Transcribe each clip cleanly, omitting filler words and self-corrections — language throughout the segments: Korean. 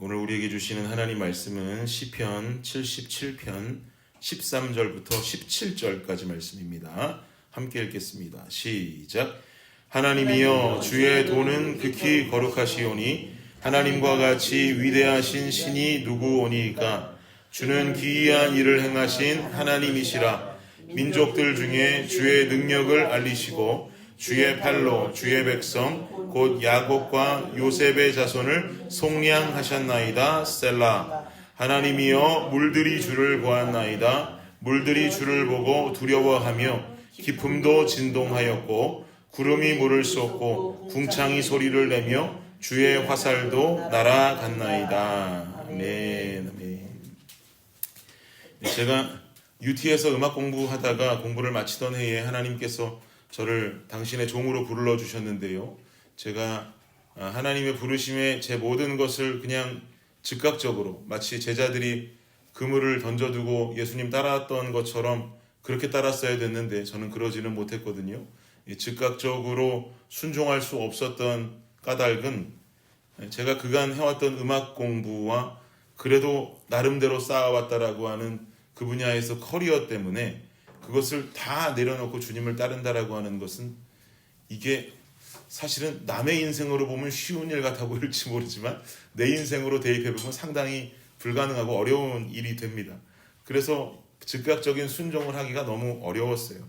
오늘 우리에게 주시는 하나님 말씀은 시편 77편 13절부터 17절까지 말씀입니다. 함께 읽겠습니다. 시작. 하나님이여, 주의 도는 극히 거룩하시오니 하나님과 같이 위대하신 신이 누구오니까? 주는 기이한 일을 행하신 하나님이시라. 민족들 중에 주의 능력을 알리시고 주의 팔로 주의 백성 곧 야곱과 요셉의 자손을 속량하셨나이다. 셀라. 하나님이여, 물들이 주를 보았나이다. 물들이 주를 보고 두려워하며 기품도 진동하였고 구름이 물을 쏟고 궁창이 소리를 내며 주의 화살도 날아갔나이다. 아멘. 아멘. 제가 UT에서 음악 공부하다가 공부를 마치던 해에 하나님께서 저를 당신의 종으로 불러주셨는데요. 제가 하나님의 부르심에 제 모든 것을 그냥 즉각적으로 마치 제자들이 그물을 던져두고 예수님 따라왔던 것처럼 그렇게 따랐어야 됐는데 저는 그러지는 못했거든요. 즉각적으로 순종할 수 없었던 까닭은 제가 그간 해왔던 음악 공부와 그래도 나름대로 쌓아왔다라고 하는 그 분야에서 커리어 때문에 그것을 다 내려놓고 주님을 따른다라고 하는 것은 이게 사실은 남의 인생으로 보면 쉬운 일 같아 보일지 모르지만 내 인생으로 대입해보면 상당히 불가능하고 어려운 일이 됩니다. 그래서 즉각적인 순종을 하기가 너무 어려웠어요.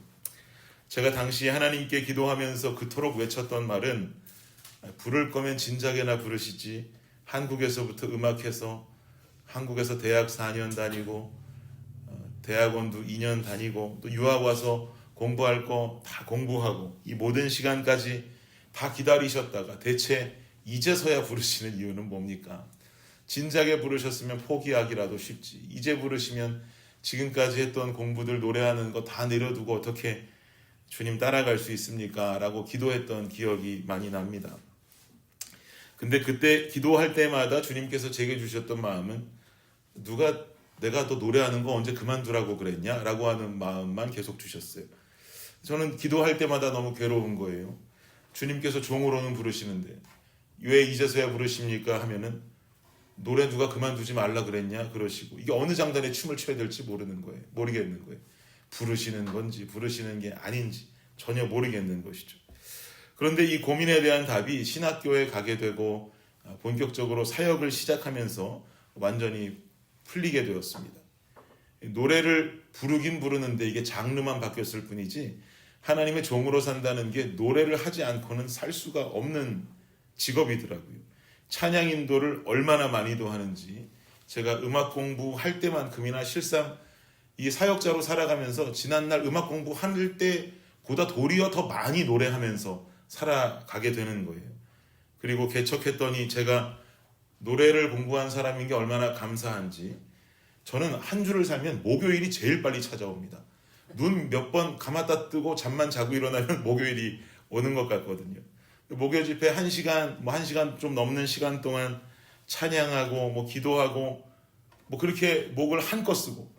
제가 당시 하나님께 기도하면서 그토록 외쳤던 말은 부를 거면 진작에나 부르시지, 한국에서부터 음악해서 한국에서 대학 4년 다니고 대학원도 2년 다니고 또 유학 와서 공부할 거 다 공부하고 이 모든 시간까지 다 기다리셨다가 대체 이제서야 부르시는 이유는 뭡니까? 진작에 부르셨으면 포기하기라도 쉽지, 이제 부르시면 지금까지 했던 공부들 노래하는 거 다 내려두고 어떻게 주님 따라갈 수 있습니까? 라고 기도했던 기억이 많이 납니다. 근데 그때 기도할 때마다 주님께서 제게 주셨던 마음은 누가 내가 너 노래하는 거 언제 그만두라고 그랬냐? 라고 하는 마음만 계속 주셨어요. 저는 기도할 때마다 너무 괴로운 거예요. 주님께서 종으로는 부르시는데 왜 이제서야 부르십니까? 하면은 노래 누가 그만두지 말라 그랬냐? 그러시고 이게 어느 장단에 춤을 춰야 될지 모르겠는 거예요. 부르시는 건지 부르시는 게 아닌지 전혀 모르겠는 것이죠. 그런데 이 고민에 대한 답이 신학교에 가게 되고 본격적으로 사역을 시작하면서 완전히 풀리게 되었습니다. 노래를 부르긴 부르는데 이게 장르만 바뀌었을 뿐이지 하나님의 종으로 산다는 게 노래를 하지 않고는 살 수가 없는 직업이더라고요. 찬양 인도를 얼마나 많이도 하는지 제가 음악 공부할 때만큼이나 실상 이 사역자로 살아가면서 지난날 음악 공부할 때보다 도리어 더 많이 노래하면서 살아가게 되는 거예요. 그리고 개척했더니 제가 노래를 공부한 사람인 게 얼마나 감사한지 저는 한 주를 살면 목요일이 제일 빨리 찾아옵니다. 눈 몇 번 감았다 뜨고 잠만 자고 일어나면 목요일이 오는 것 같거든요. 목요 집회 1시간, 1시간 좀 넘는 시간 동안 찬양하고 기도하고 그렇게 목을 한껏 쓰고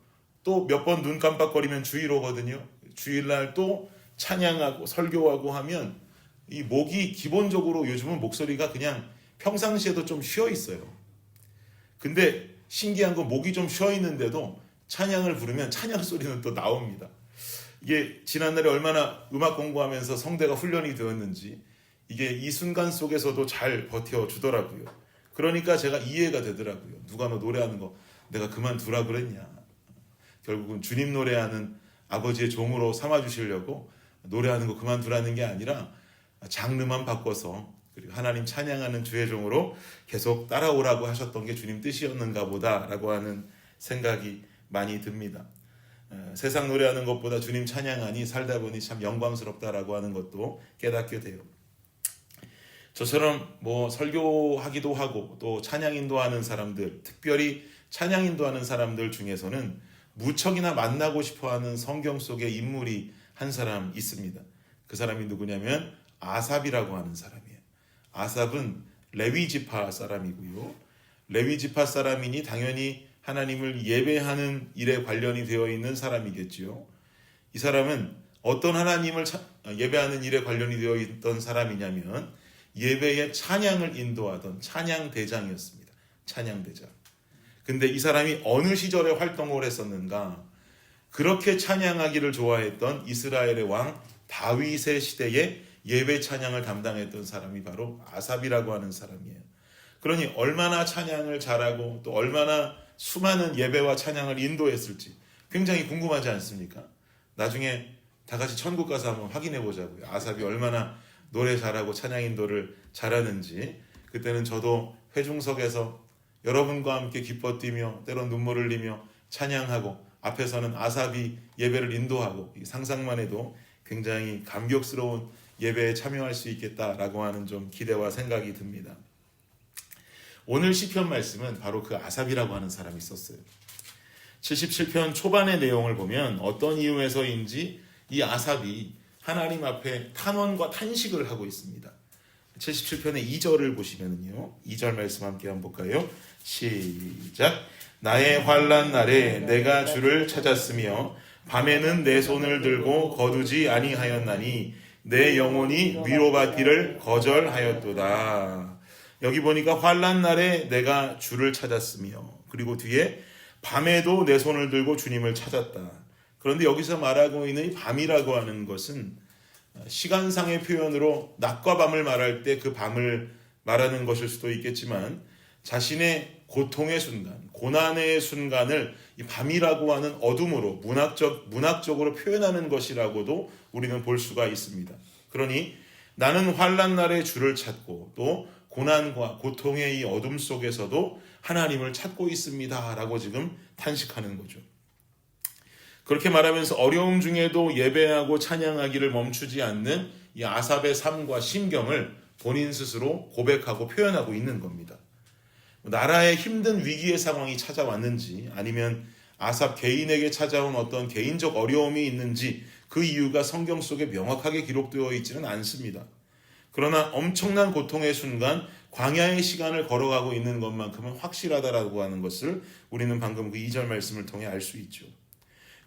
또 몇 번 눈 깜빡거리면 주일 오거든요. 주일날 또 찬양하고 설교하고 하면 이 목이 기본적으로 요즘은 목소리가 그냥 평상시에도 좀 쉬어 있어요. 근데 신기한 건 목이 좀 쉬어 있는데도 찬양을 부르면 찬양 소리는 또 나옵니다. 이게 지난날에 얼마나 음악 공부하면서 성대가 훈련이 되었는지 이게 이 순간 속에서도 잘 버텨주더라고요. 그러니까 제가 이해가 되더라고요. 누가 너 노래하는 거 내가 그만두라 그랬냐. 결국은 주님 노래하는 아버지의 종으로 삼아주시려고 노래하는 거 그만두라는 게 아니라 장르만 바꿔서 그리고 하나님 찬양하는 주의 종으로 계속 따라오라고 하셨던 게 주님 뜻이었는가 보다라고 하는 생각이 많이 듭니다. 세상 노래하는 것보다 주님 찬양하니 살다 보니 참 영광스럽다라고 하는 것도 깨닫게 돼요. 저처럼 설교하기도 하고 또 찬양 인도하는 사람들, 특별히 찬양 인도하는 사람들 중에서는 무척이나 만나고 싶어하는 성경 속의 인물이 한 사람 있습니다. 그 사람이 누구냐면 아삽이라고 하는 사람이에요. 아삽은 레위 지파 사람이고요. 레위 지파 사람이니 당연히 하나님을 예배하는 일에 관련이 되어 있는 사람이겠지요. 이 사람은 어떤 하나님을 예배하는 일에 관련이 되어 있던 사람이냐면 예배의 찬양을 인도하던 찬양 대장이었습니다. 찬양되자. 근데 이 사람이 어느 시절에 활동을 했었는가? 그렇게 찬양하기를 좋아했던 이스라엘의 왕 다윗의 시대에 예배 찬양을 담당했던 사람이 바로 아삽이라고 하는 사람이에요. 그러니 얼마나 찬양을 잘하고 또 얼마나 수많은 예배와 찬양을 인도했을지 굉장히 궁금하지 않습니까? 나중에 다 같이 천국 가서 한번 확인해 보자고요. 아삽이 얼마나 노래 잘하고 찬양 인도를 잘하는지. 그때는 저도 회중석에서 여러분과 함께 기뻐 뛰며 때론 눈물을 흘리며 찬양하고 앞에서는 아삽이 예배를 인도하고 상상만 해도 굉장히 감격스러운 예배에 참여할 수 있겠다라고 하는 좀 기대와 생각이 듭니다. 오늘 시편 말씀은 바로 그 아삽이라고 하는 사람이 썼어요. 77편 초반의 내용을 보면 어떤 이유에서인지 이 아삽이 하나님 앞에 탄원과 탄식을 하고 있습니다. 77편의 2절을 보시면요. 2절 말씀 함께 한번 볼까요? 시작. 나의 환난 날에 내가 주를 찾았으며 밤에는 내 손을 들고 거두지 아니하였나니 내 영혼이 위로받기를 거절하였도다. 여기 보니까 환난 날에 내가 주를 찾았으며 그리고 뒤에 밤에도 내 손을 들고 주님을 찾았다. 그런데 여기서 말하고 있는 이 밤이라고 하는 것은 시간상의 표현으로 낮과 밤을 말할 때 그 밤을 말하는 것일 수도 있겠지만 자신의 고통의 순간, 고난의 순간을 이 밤이라고 하는 어둠으로 문학적으로 표현하는 것이라고도 우리는 볼 수가 있습니다. 그러니 나는 환난 날에 주를 찾고 또 고난과 고통의 이 어둠 속에서도 하나님을 찾고 있습니다 라고 지금 탄식하는 거죠. 그렇게 말하면서 어려움 중에도 예배하고 찬양하기를 멈추지 않는 이 아삽의 삶과 심경을 본인 스스로 고백하고 표현하고 있는 겁니다. 나라의 힘든 위기의 상황이 찾아왔는지 아니면 아삽 개인에게 찾아온 어떤 개인적 어려움이 있는지 그 이유가 성경 속에 명확하게 기록되어 있지는 않습니다. 그러나 엄청난 고통의 순간 광야의 시간을 걸어가고 있는 것만큼은 확실하다라고 하는 것을 우리는 방금 그 2절 말씀을 통해 알 수 있죠.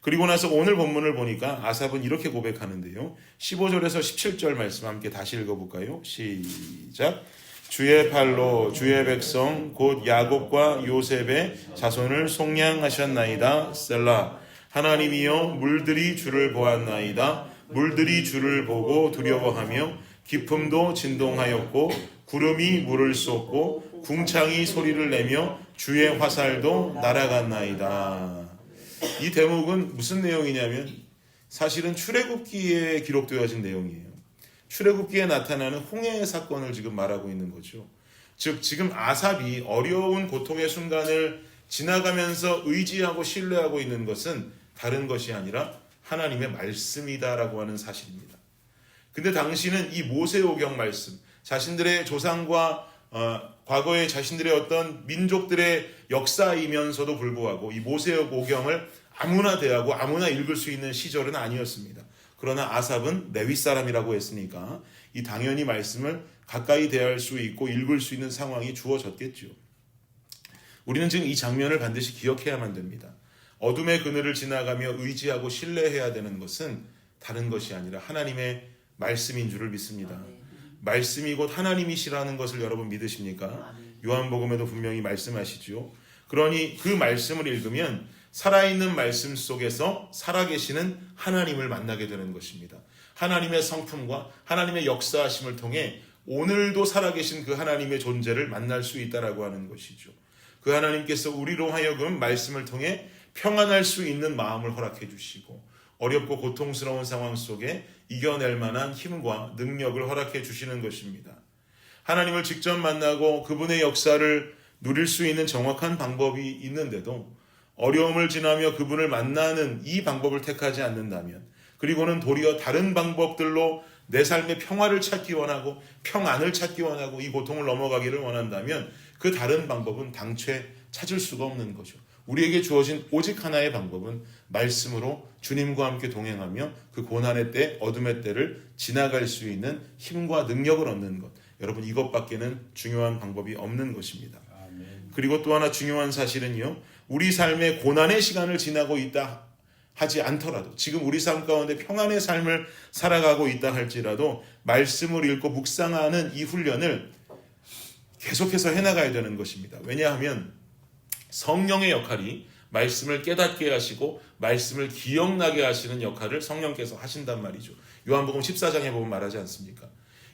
그리고 나서 오늘 본문을 보니까 아삽은 이렇게 고백하는데요. 15절에서 17절 말씀 함께 다시 읽어볼까요? 시작. 주의 팔로 주의 백성 곧 야곱과 요셉의 자손을 속량하셨나이다. 셀라. 하나님이여 물들이 주를 보았나이다. 물들이 주를 보고 두려워하며 기품도 진동하였고 구름이 물을 쏟고 궁창이 소리를 내며 주의 화살도 날아갔나이다. 이 대목은 무슨 내용이냐면 사실은 출애굽기에 기록되어진 내용이에요. 출애굽기에 나타나는 홍해의 사건을 지금 말하고 있는 거죠. 즉 지금 아삽이 어려운 고통의 순간을 지나가면서 의지하고 신뢰하고 있는 것은 다른 것이 아니라 하나님의 말씀이다라고 하는 사실입니다. 근데 당시는 이 모세오경 말씀, 자신들의 조상과 과거의 자신들의 어떤 민족들의 역사이면서도 불구하고 이 모세오경을 아무나 대하고 아무나 읽을 수 있는 시절은 아니었습니다. 그러나 아삽은 레위 사람이라고 했으니까 이 당연히 말씀을 가까이 대할 수 있고 읽을 수 있는 상황이 주어졌겠죠. 우리는 지금 이 장면을 반드시 기억해야만 됩니다. 어둠의 그늘을 지나가며 의지하고 신뢰해야 되는 것은 다른 것이 아니라 하나님의 말씀인 줄을 믿습니다. 말씀이 곧 하나님이시라는 것을 여러분 믿으십니까? 요한복음에도 분명히 말씀하시죠. 그러니 그 말씀을 읽으면 살아있는 말씀 속에서 살아계시는 하나님을 만나게 되는 것입니다. 하나님의 성품과 하나님의 역사하심을 통해 오늘도 살아계신 그 하나님의 존재를 만날 수 있다라고 하는 것이죠. 그 하나님께서 우리로 하여금 말씀을 통해 평안할 수 있는 마음을 허락해 주시고 어렵고 고통스러운 상황 속에 이겨낼 만한 힘과 능력을 허락해 주시는 것입니다. 하나님을 직접 만나고 그분의 역사를 누릴 수 있는 정확한 방법이 있는데도 어려움을 지나며 그분을 만나는 이 방법을 택하지 않는다면, 그리고는 도리어 다른 방법들로 내 삶의 평화를 찾기 원하고 평안을 찾기 원하고 이 고통을 넘어가기를 원한다면 그 다른 방법은 당최 찾을 수가 없는 거죠. 우리에게 주어진 오직 하나의 방법은 말씀으로 주님과 함께 동행하며 그 고난의 때, 어둠의 때를 지나갈 수 있는 힘과 능력을 얻는 것. 여러분, 이것밖에는 중요한 방법이 없는 것입니다. 아멘. 그리고 또 하나 중요한 사실은요, 우리 삶의 고난의 시간을 지나고 있다 하지 않더라도, 지금 우리 삶 가운데 평안의 삶을 살아가고 있다 할지라도 말씀을 읽고 묵상하는 이 훈련을 계속해서 해나가야 되는 것입니다. 왜냐하면 성령의 역할이 말씀을 깨닫게 하시고 말씀을 기억나게 하시는 역할을 성령께서 하신단 말이죠. 요한복음 14장에 보면 말하지 않습니까?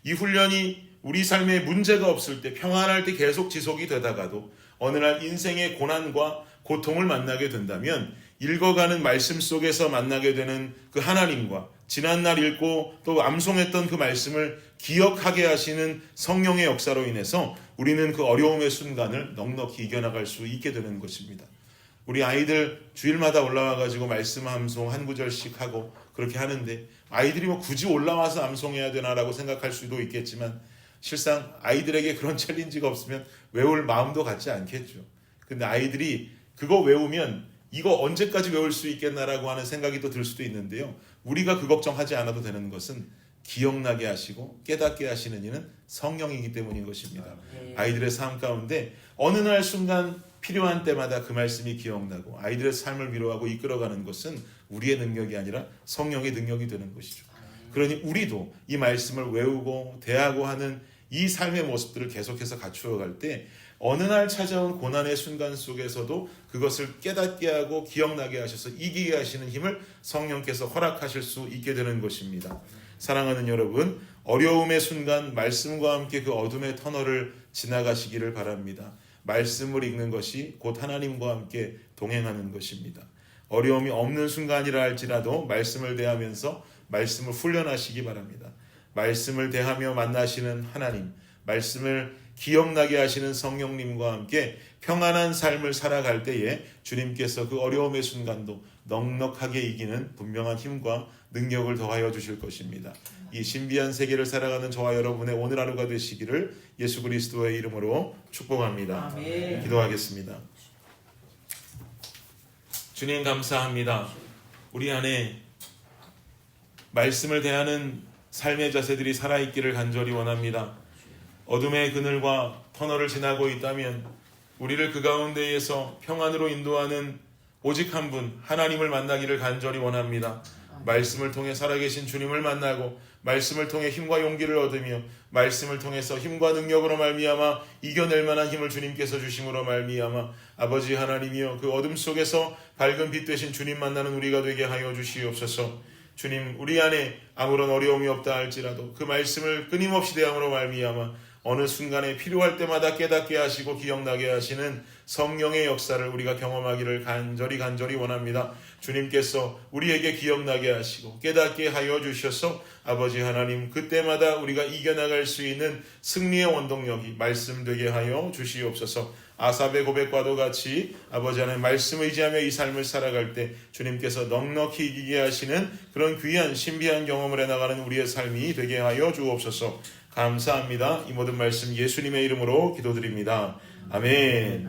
이 훈련이 우리 삶에 문제가 없을 때, 평안할 때 계속 지속이 되다가도 어느 날 인생의 고난과 고통을 만나게 된다면 읽어가는 말씀 속에서 만나게 되는 그 하나님과 지난날 읽고 또 암송했던 그 말씀을 기억하게 하시는 성령의 역사로 인해서 우리는 그 어려움의 순간을 넉넉히 이겨나갈 수 있게 되는 것입니다. 우리 아이들 주일마다 올라와가지고 말씀 암송 한 구절씩 하고 그렇게 하는데, 아이들이 뭐 굳이 올라와서 암송해야 되나라고 생각할 수도 있겠지만 실상 아이들에게 그런 챌린지가 없으면 외울 마음도 갖지 않겠죠. 근데 아이들이 그거 외우면 이거 언제까지 외울 수 있겠나라고 하는 생각이 또 들 수도 있는데요. 우리가 그 걱정하지 않아도 되는 것은 기억나게 하시고 깨닫게 하시는 이는 성령이기 때문인 것입니다. 아이들의 삶 가운데 어느 날 순간 필요한 때마다 그 말씀이 기억나고 아이들의 삶을 위로하고 이끌어가는 것은 우리의 능력이 아니라 성령의 능력이 되는 것이죠. 그러니 우리도 이 말씀을 외우고 대하고 하는 이 삶의 모습들을 계속해서 갖추어갈 때 어느 날 찾아온 고난의 순간 속에서도 그것을 깨닫게 하고 기억나게 하셔서 이기게 하시는 힘을 성령께서 허락하실 수 있게 되는 것입니다. 사랑하는 여러분, 어려움의 순간 말씀과 함께 그 어둠의 터널을 지나가시기를 바랍니다. 말씀을 읽는 것이 곧 하나님과 함께 동행하는 것입니다. 어려움이 없는 순간이라 할지라도 말씀을 대하면서 말씀을 훈련하시기 바랍니다. 말씀을 대하며 만나시는 하나님, 말씀을 기억나게 하시는 성령님과 함께 평안한 삶을 살아갈 때에 주님께서 그 어려움의 순간도 넉넉하게 이기는 분명한 힘과 능력을 더하여 주실 것입니다. 이 신비한 세계를 살아가는 저와 여러분의 오늘 하루가 되시기를 예수 그리스도의 이름으로 축복합니다. 아멘. 기도하겠습니다. 주님 감사합니다. 우리 안에 말씀을 대하는 삶의 자세들이 살아있기를 간절히 원합니다. 어둠의 그늘과 터널을 지나고 있다면 우리를 그 가운데에서 평안으로 인도하는 오직 한 분 하나님을 만나기를 간절히 원합니다. 말씀을 통해 살아계신 주님을 만나고 말씀을 통해 힘과 용기를 얻으며 말씀을 통해서 힘과 능력으로 말미암아 이겨낼 만한 힘을 주님께서 주심으로 말미암아 아버지 하나님이여 그 어둠 속에서 밝은 빛 되신 주님 만나는 우리가 되게 하여 주시옵소서. 주님, 우리 안에 아무런 어려움이 없다 할지라도 그 말씀을 끊임없이 대함으로 말미암아 어느 순간에 필요할 때마다 깨닫게 하시고 기억나게 하시는 성령의 역사를 우리가 경험하기를 간절히 원합니다. 주님께서 우리에게 기억나게 하시고 깨닫게 하여 주셔서 아버지 하나님 그때마다 우리가 이겨나갈 수 있는 승리의 원동력이 말씀 되게 하여 주시옵소서. 아삽의 고백과도 같이 아버지 하나님 말씀 의지하며 이 삶을 살아갈 때 주님께서 넉넉히 이기게 하시는 그런 귀한 신비한 경험을 해나가는 우리의 삶이 되게 하여 주옵소서. 감사합니다. 이 모든 말씀 예수님의 이름으로 기도드립니다. 아멘.